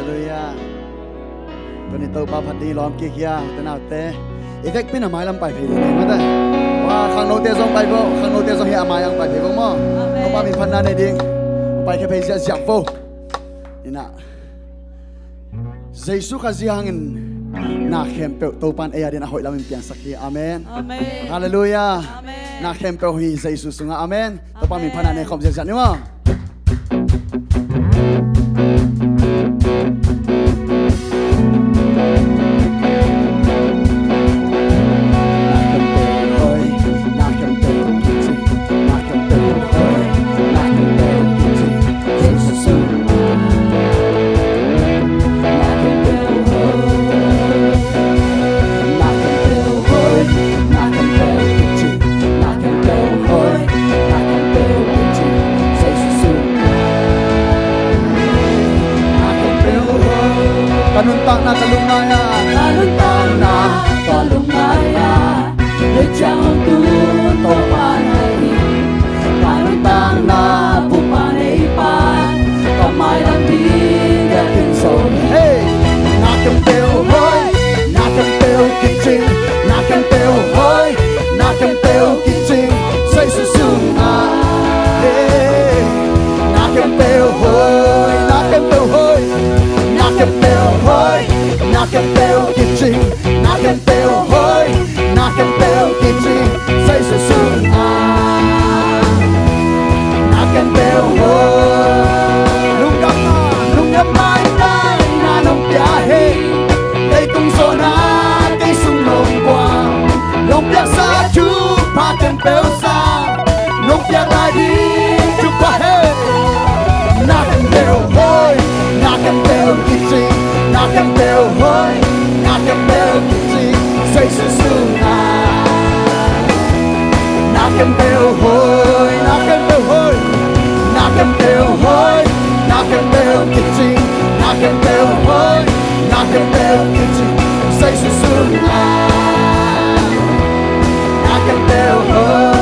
Hallelujah. Tuần này tôi ba phát đi lom kia kia, tuần nào té. Ít cách pin là mai làm bài phê này mà ta. Và khang nô té dòng bài vô, khang nô té dòng hiện mai yang bài phê vô mà. Ông ba mình phân ra này đi, bài cái phê sẽ giảng vô. Nên à, Jesus khá gì hangin na khem pe to pan e adina hoi lamin pian sakhi amen. Amen. Hallelujah. Amen. Na khem pe hi Jesus sunga amen. To pa min phana ne khom je jan ni ma. Kanuntang na kalungaya, Kanuntang na kalungaya, Lechang hangtun to panay, Kanuntang na pupanaypan, Kamay lang din dating son. hey, nakam teo hoy, nakam teo kiching, nakam teo hoy, nakam teo kiching, say susunga, hey, nakam teo hoy, nakam teo hoy, nakam teo hoy, nakam teo kiching, nakam teo hoy, nakam teo kiching, say susunga, nakam teo hoy, lung gam mai nay na nong piahe, kay tung so na kay sung nong quang, nong piak sa chu pa kan peo sa, nong piak lai di chu pa he, nakam teo hoy, nakam teo kiching, nakam teo hoy, nakam teo kiching, say susunga, nakam teo hoy, nakam teo hoy, nakam teo hoy, nakam teo kiching, nakam teo hoy, nakam teo kiching, say susunga, nakam teo hoy,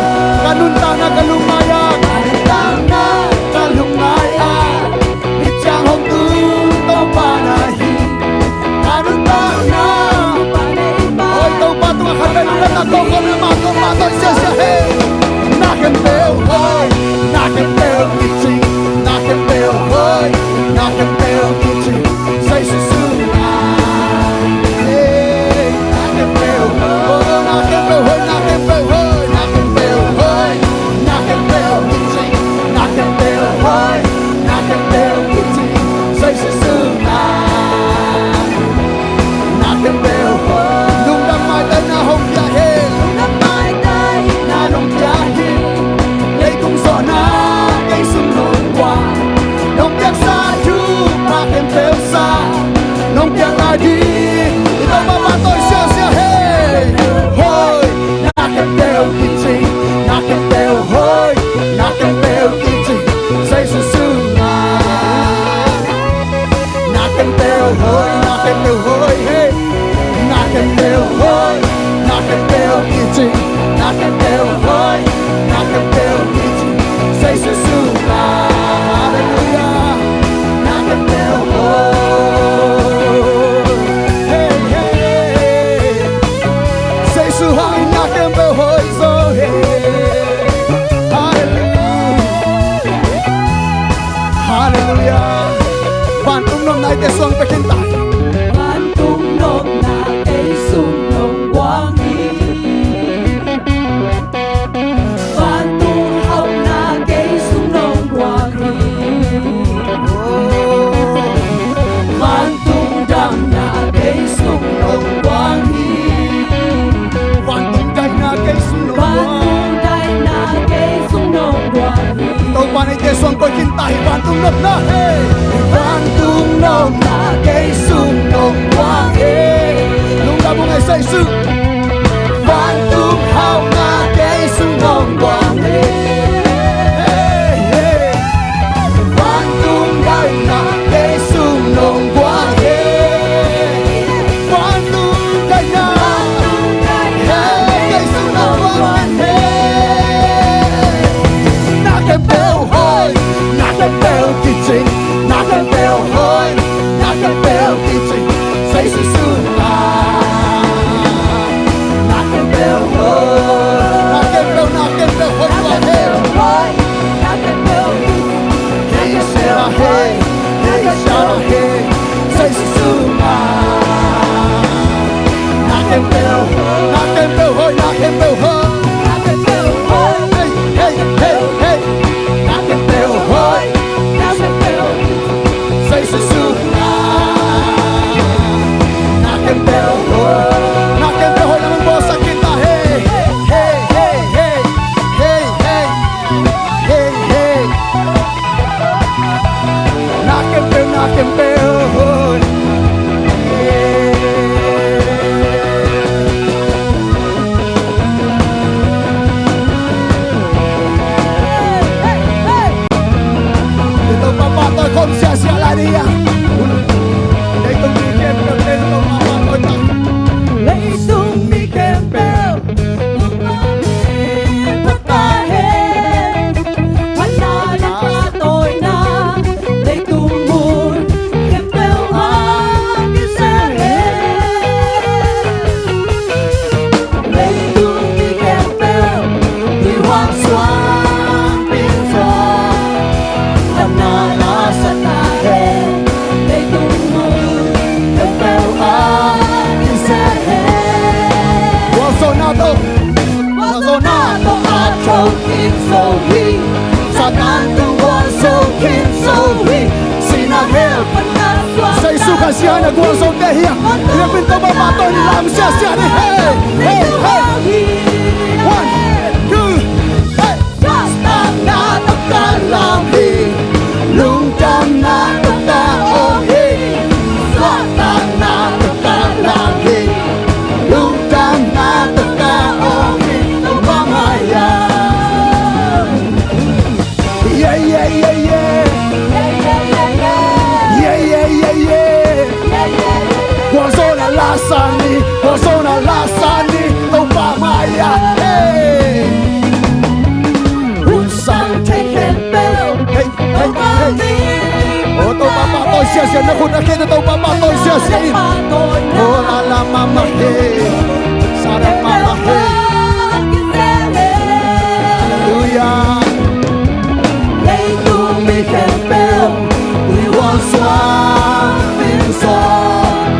kanuntang na kalumaya, kanuntang na kalumaya, Lechang hangtun to panahi, kanuntang na Pupanaypan, hoy to pa to khabelulat na to ko to sia hey, nakam teo hoy, nakam teo kiching, nakam teo hoy, nakam teo kiching, say susunga, hey, nakam teo hoy, nakam teo hoy, nakam teo hoy, nakam teo hoy, nakam teo kiching, nakam teo hoy, nakam teo kiching, say susunga, nakam teo hoy, lung dam mai tay na hong ya hey, Kamay tay na nong piahe, kay tung so na kay sung nong quang, nong piak sa chu pa kem teo sa, nong piak lai di ito ba ba tôi sia hey, hoy, nakam teo kiching, nakam teo hoy, nakam teo kiching, say susunga, nakam teo hoy, nakam teo hoy hey, nakam teo hoy, nakam teo kiching, nakam teo hoy, nakam teo kiching, say susunga, hallelujah, nakam teo hoy, hey hey, say suhang nakam teo hoy so hey, hallelujah, hallelujah, ban tung nom nai te song pe kin tai. Ban tung nộp na cây sung nông quang hi, Ban tung học na cây sung nông quang hi, Ban tung đam na cây sung nông quang hi, Van tung dai na kay sung no Ban tung đai na cây sung nông quang hi, to panay te song ko kin tai van tung nop na hey, van tung nop na kay sung no quang hey, lung da mo ngay say su, van tung hao na kay sung no quang hey, hey, van tung dai na kay sung no quang hey, van tung dai na kay sung no quang hey, nakam teo hoy, nakam teo kiching, nakam teo hoy, nakam so he, Satan tungkol so kin so he, sinahel panaswa. Sa isu kasihan na guwang sa utehiya, pinapinto mapatoy ni Lam siya siya ni hey, hey, hey. 1, 2, hey. Swasta na takalamhi, lungkang na takaohi. Swasta na takalamhi, lungkang na takaohi. Tupamaya. Yeah, yeah, yeah, yeah. Yeah, yeah, yeah, yeah. Guwang so na lasani, guwang so na lasani, tupamaya. Hey. Unsang taken bell, Hey, hey, hey. Oh, tupapatoy siya siya, naku nakita tupapatoy siya siya. Oh, la mama, hey. Sarap mama, hey. Hallelujah. Lấy tu mi khen bell, we want swapping song.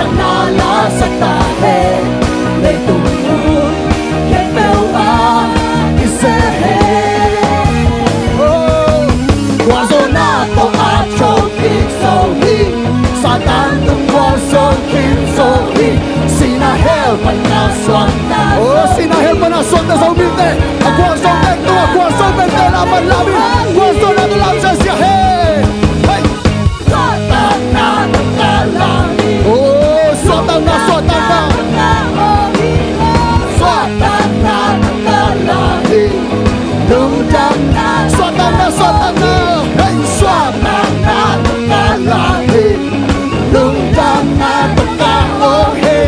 Anala sa tahe, lấy tu khen bell isehe. Oh, Guang so na to acho king so he, Satan tung guang so king so he, sinahel panaswang na. oh, sinahel pa na sonda sa uminte. Ako ang sonda ito, ako ang sonda ito, laban labi. Ako ang sonda ito, laban sa siya. Hey, hey. Satan na nagkalangin, Oh, sotang na, sotang na. Satan na nagkalangin, lungkang na Sotang na, sotang na. Hey, swat. Satan na nagkalangin, lungkang na nagkaohe.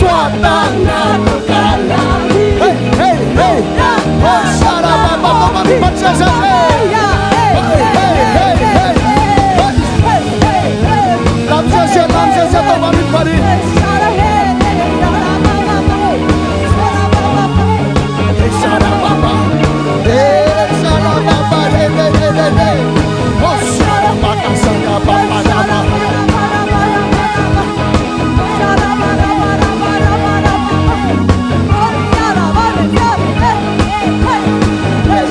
Satan na nagkalangin, Hey, hey, hey. Oh, shara baba, baba, baba, siya siya. Hey, hey, hey, hey, hey. Lam siya siya, ito, mamit pa rin. Hey, shara baba. Hey, shara baba, hey, hey, hey, hey, hey. Oh, shara baba, shara baba, baba. Hey,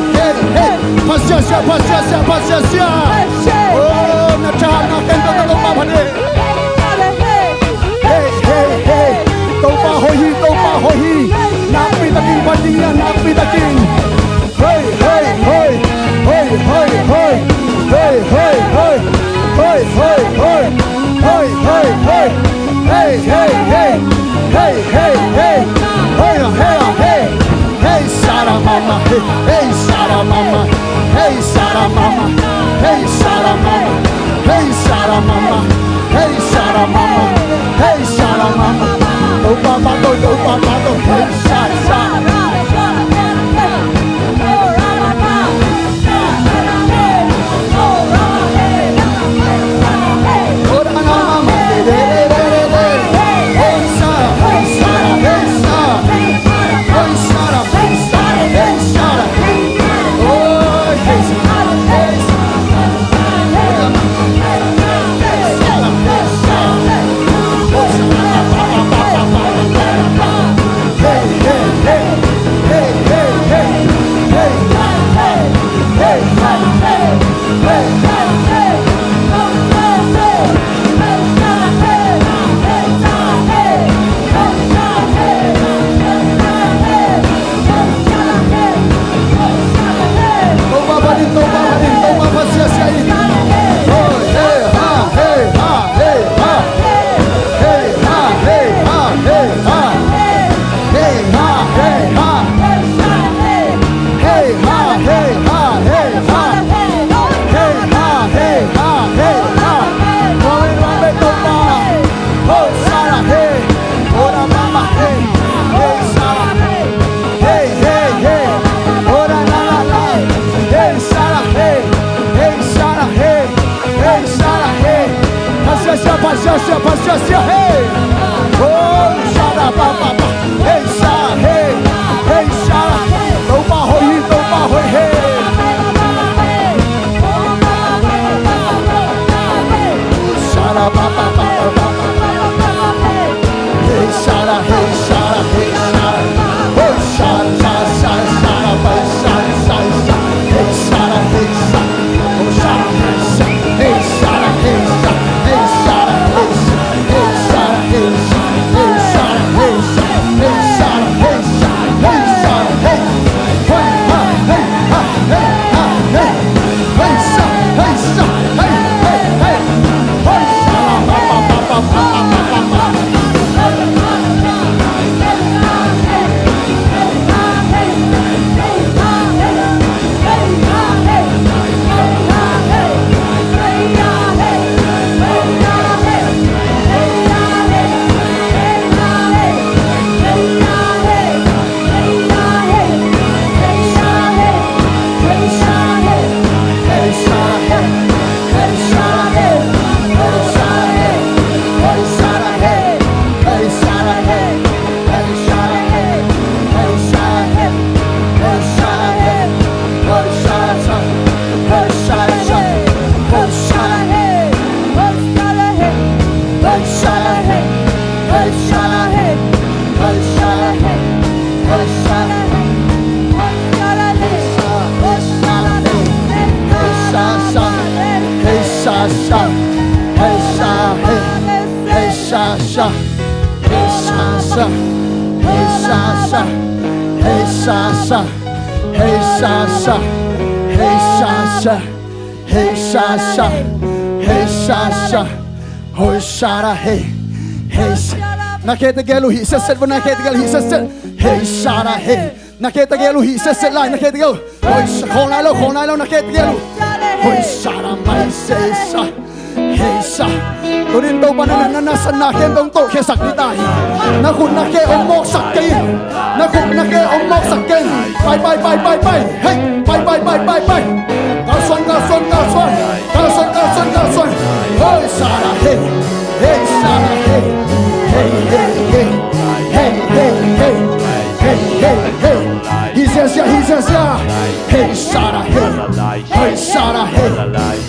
hey. Pasya siya, pasya siya, pasya siya. Oh, nachahan natin ito ng papane. Hey, hey, hey. Taupahoy, taupahoy. Napitaking pandingan, napitaking. Hey, hey, hey. Hey, hey, hey. Hey, hey, hey. Hey, hey, hey. Hey, hey, hey. Hey, hey, hey. Hey, hey, hey. Hey, hey, hey. Hey, Sarah mama. Hey, Sarah mama. Hey, Sarah mama. Hey, Sarah mama. Hey, Sarah mama. Hey, Sarah mama. Hey, Sarah mama. Upapato, upapato. Hey, Sarah. Ora na mama. Hey, Sarah. Hey, Sarah. Hey, Sarah. Hey, Sarah. Hey, Sarah. Hey, Sarah. Oh, hey, Sarah. Hey, Pasya, hey! Oh, Sarah, papa, hey, Sarah, hey! Hey, Sarah, taupahoy, hey! Sarah, papa, hey, Sarah, hey, Sarah, hey, Sarah, oh, Sarah, Sarah, Sarah, Sarah, sha, hey sha sha, hey sha sha, hey sha sha, oh sha hey, hey sha. Nakita gelo hi sa set, nakita gelo hi sa set, hey sha hey. Nakita gelo hi sa set line, nakita gelo, oh sha, khong nai lo, nakita gelo, oh sha mai se sha, hey sha. Tôi đến đâu bạn na sân na kem đông tổ khe sặc đi tai, na khun na khe ông mok sặc cây, na khun na khe ông mok sặc cây, bay bay bay bay bay, hey, bay bay bay bay bay, cao xuân cao xuân cao xuân, cao xuân cao xuân cao xuân, hey sa la hey, hey sa la hey, hey hey hey, hey hey hey, hey hey hey, he says yeah, hey sa la hey, hey sa la hey,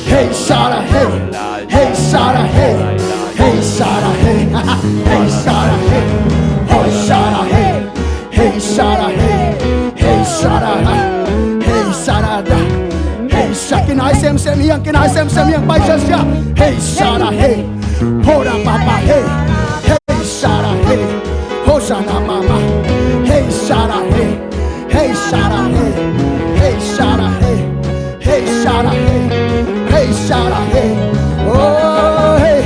hey sa la hey, hey sa la hey. Hey Sarah, hey, hey Sarah, hey, hey Sarah, hey, hey Sarah, hey, hey Sarah, hey Sarah, hey Sakin I sem yang pai sia, hey Sarah, hey, hola papa, hey, hey Sarah, hey, hosanna mama, hey Sarah, hey, hey Sarah, hey, hey Sarah, hey, hey Sarah, hey, hey Sarah, hey, oh hey.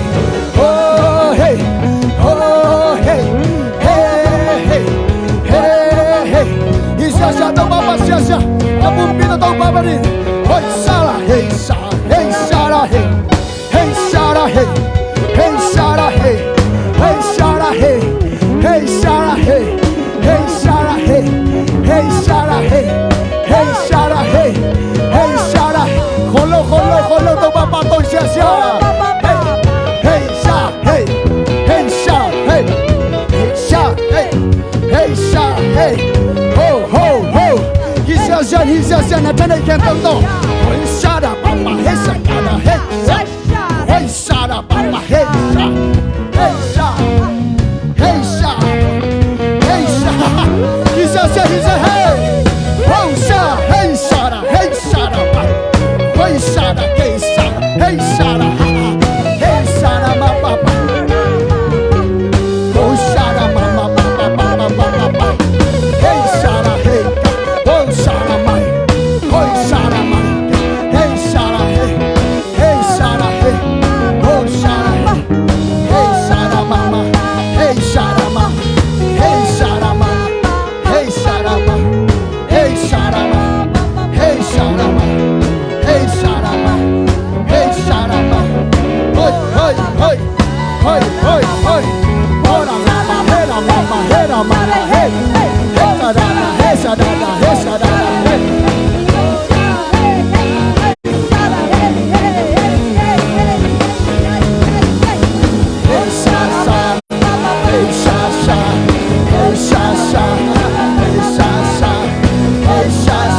Sia tau baba sia abum pito tau baba ni hey Sarah hey Sarah hey Sarah hey hey Sarah hey hey Sarah hey hey Sarah hey hey Sarah hey hey Sarah hey hey Sarah hey hey Sarah hey hey Sarah kholo tau baba tôi sia hey hey Sa hey hey Sa hey hey Sa hey hey Sa hey He's just an attendant camp of no. Hey, shut up, Papa. Hey, shut up. Hey, shut up, Papa. Hey, shut. Hey, shut. Hey, shut. Hey, shut. He's just hey. Oh, shut. Hey, shut up. Hey, shut up. Hey, shut up. Hey, shut. Hey, shut up. Hey, shut up, Papa. Oh, shut up, Papa. Hey, shut up. Hey. Hey,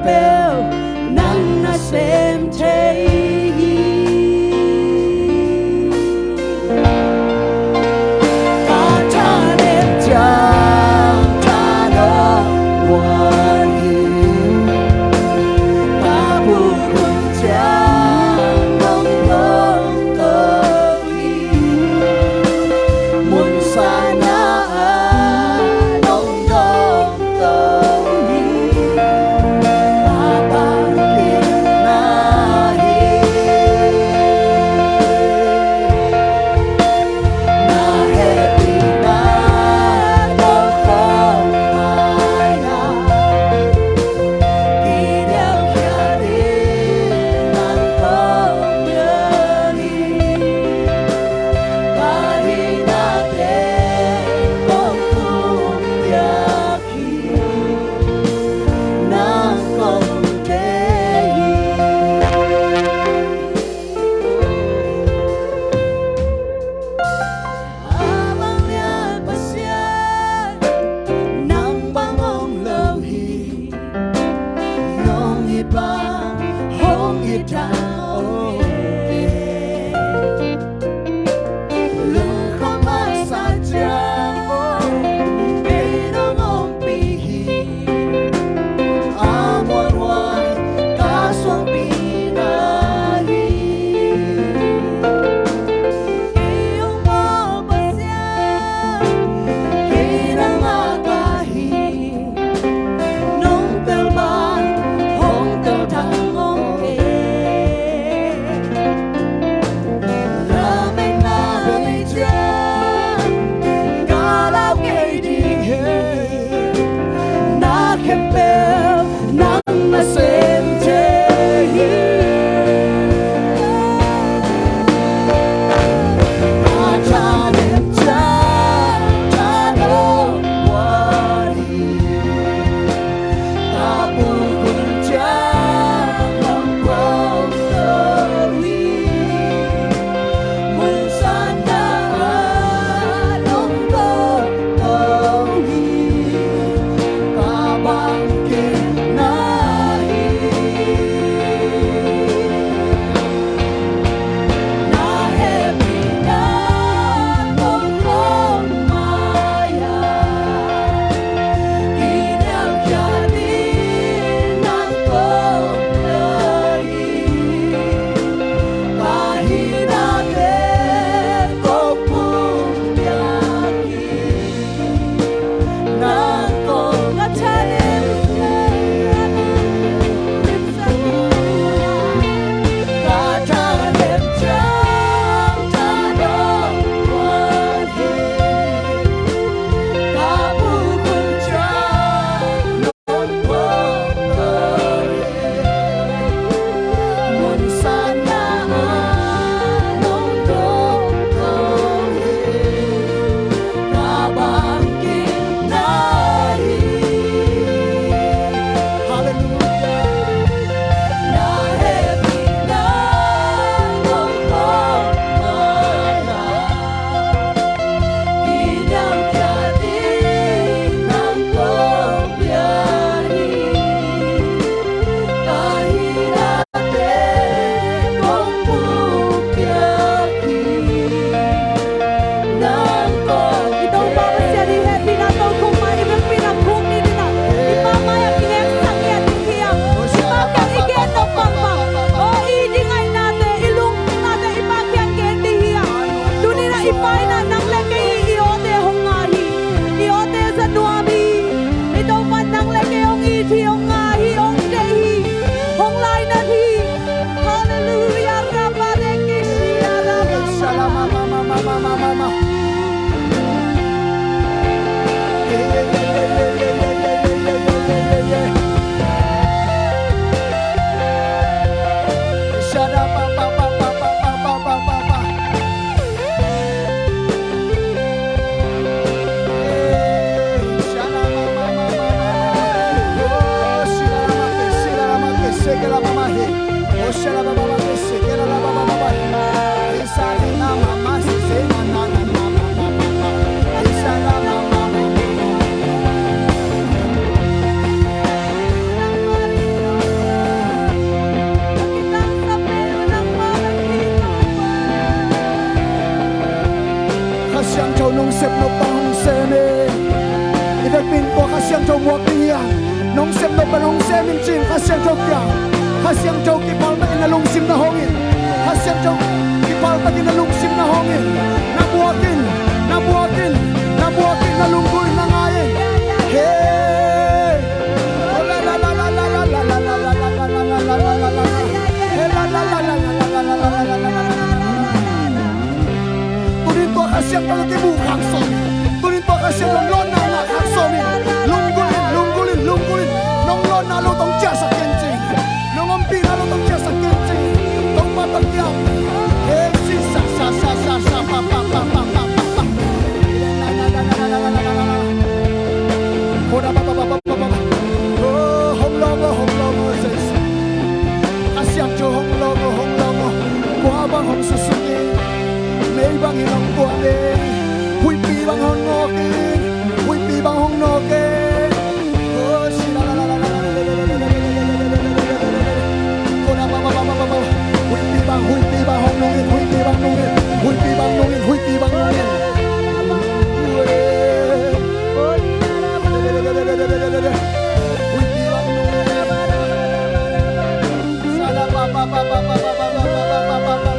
bèo nắng na xem thế ta nên chẳng ta đó quan hiểm ta buồn chẳng nông nông tơ hi muôn xa na nông nông tơ hi ta xếp nó bằng xe mê Ý thật bình của khá xiang châu mua kinh hiang Nông xếp nó bằng hông xe mình chinh khá xiang châu kia Khá xiang châu kì phal bạc ina lung sim na hongin Khá xiang châu kì phal bạc ina lung sim na hongin Na buatin na lung gui na ngayin Hey La la la la la la la la la la la la la la la la la Hey la la la la la la la la la la la Tunin to kasyang kalatibu kang somi Tunin to kasyang longlon na nga kang somi Lunggulin Nong lon na lo tong tiya sa kenching Nong ampi na lo tong tiya sa kenching Tong matagyak Hey si sa pa pa pa pa pa pa Hoda pa pa pa pa pa pa Oh hong logo says Kasyang jo hong logo Kwa bang hong susuki May bang ilang kuwanin Huy pi bang hong nokin Huy pi bang hong nokin Oh sila la la la la la la la Hoda pa pa pa pa pa Huy pi bang hong nongin Huy pi bang nongin Sada pa pa pa pa pa pa pa pa pa pa pa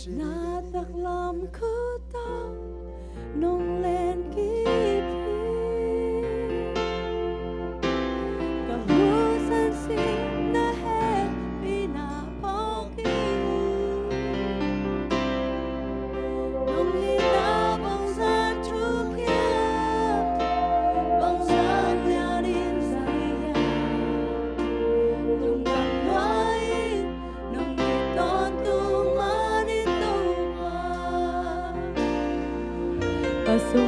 Nataklam ko ta nung len kipi Kahusan sing na he pinapoki Nung hinabang sa trupya Bang sa niyanin sa iya Nung gagawin Nung iton tuman ito pa Paso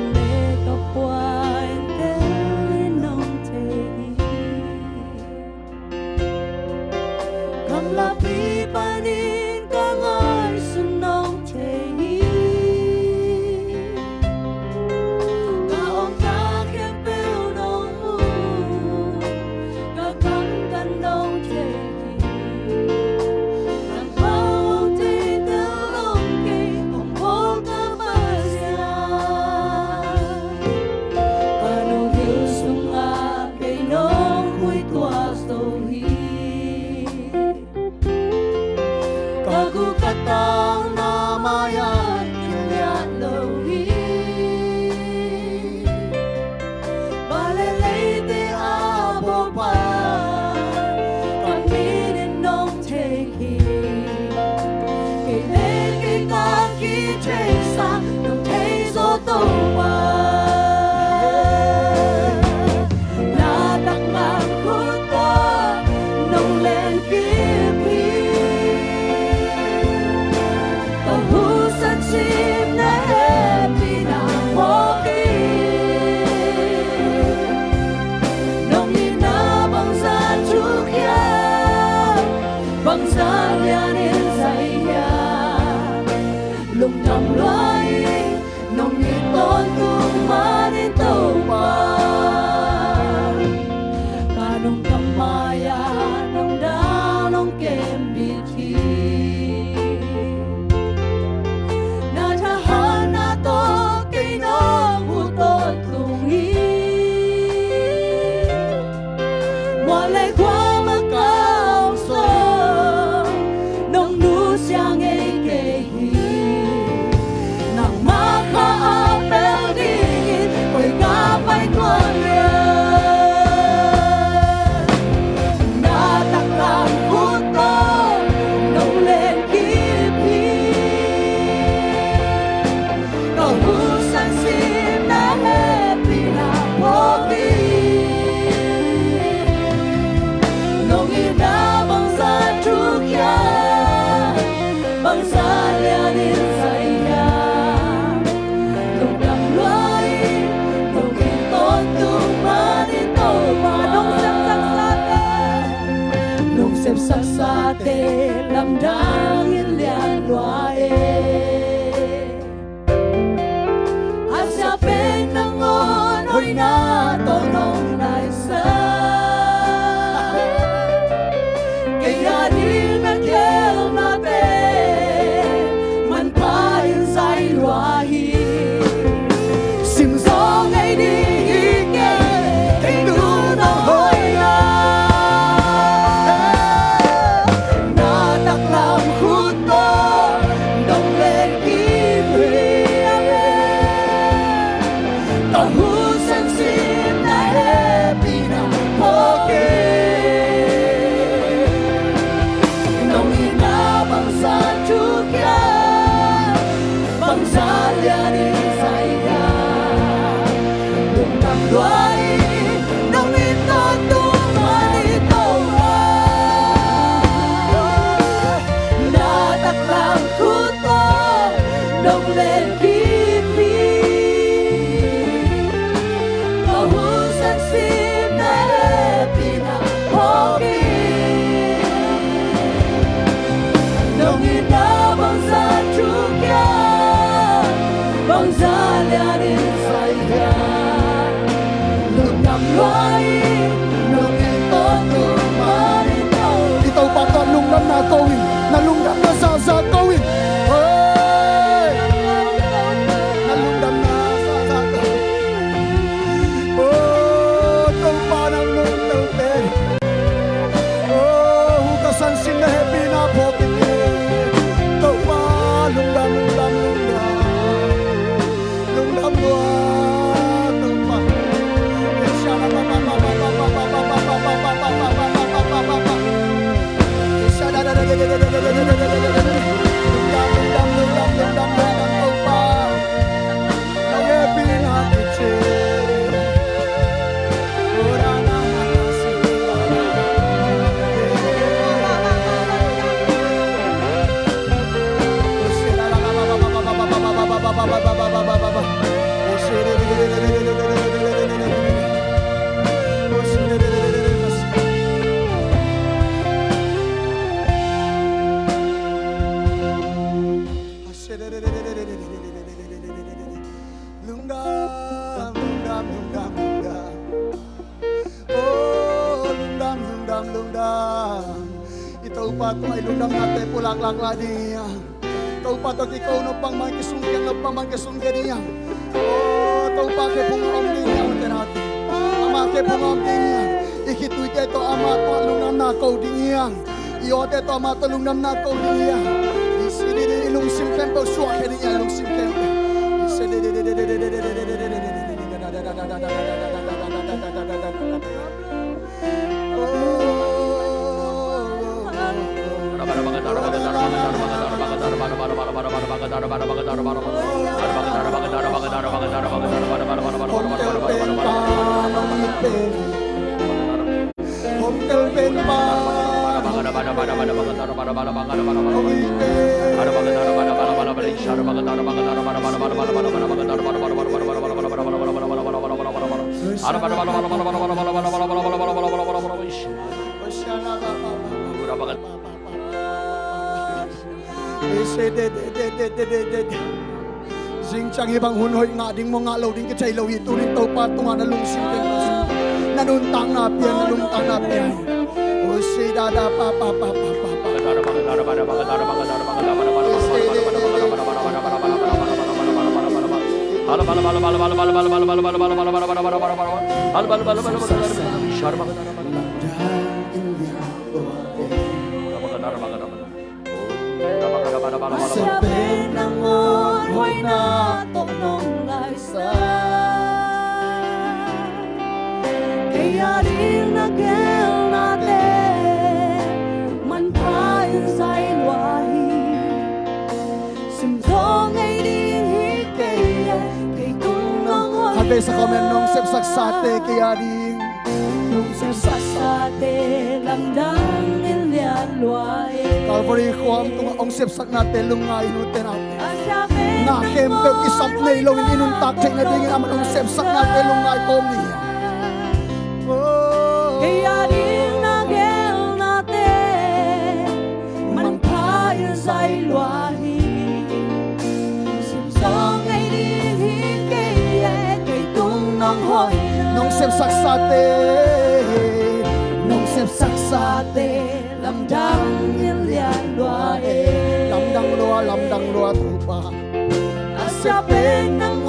na to nong lai sa kaya di na kel na te man pa in sai luahi sim song ai đi ke cái du nó hoi na na tak lam khut to dong lên kim ta hu san sim na happy na okay nong ina bang sa chukya bang sa lia ni sai ya lung tam duai nong ito tu mai to na tak lang khut to dong lên kim Kahusan sim na happy na okay nong ina bang sa chukya bang sa lia ni sai ya lung tam luai nong ito tu mai to Itaw pa ka lungnam na kawin, nalungdam na sa kawin. Hey! Nalungdam na sa kawin. Oh, itaw pa ng nung ten. Oh, hukasan sin na happy na pokin eh. Itaw pa, lungdam, lungdam, lungdam. Lungdam mo ah, itaw pa. Siya na pa. Lungdam, lungdam, lungdam, lungdam. Oh, lungdam, lungdam, lungdam. Ito pa to ay lungdam natin pulak-lak niya. Ito pa to ikaw no pang mangkisunggan no pang mangkisunggan niya. Oh, ito pa ke pungam niya natin. Ama ke pungam niya. Ikituy ito ama to lungdam na ko niya. Iyote to ama to lungdam na ko niya. Isini ilung simkem po suwa ke niya ilung simkem. Sing chang ibang hunhoy nga ding mo nga law ding kachay law ito rin tau pa tunga na lungsing din mas nanuntang na piyan nanuntang na piyan o si dada pa Sabi ng hoy na toknong lai sa kaya rin nagel natin man pa in sai luahi simtong ay din hikaya kay kung nang Kabe sa comment nung sepsak sate kaya rin nung sasate lamdang ilya luahi Calvary kuam tunga ong sepsak natin lungay nutin natin na kempe kisap na ilaw inuntak chay na dingin naman ong sepsak natin lungay kom niya kaya rin nagel natin man pa in sai luahi simsong ay din hikaya kay kung nang hoy nông xem sắc sa tê nông xem sắc sa tê Lâm đăng nhiên lian loa e lâm đăng loa thủ ba Asa bên nang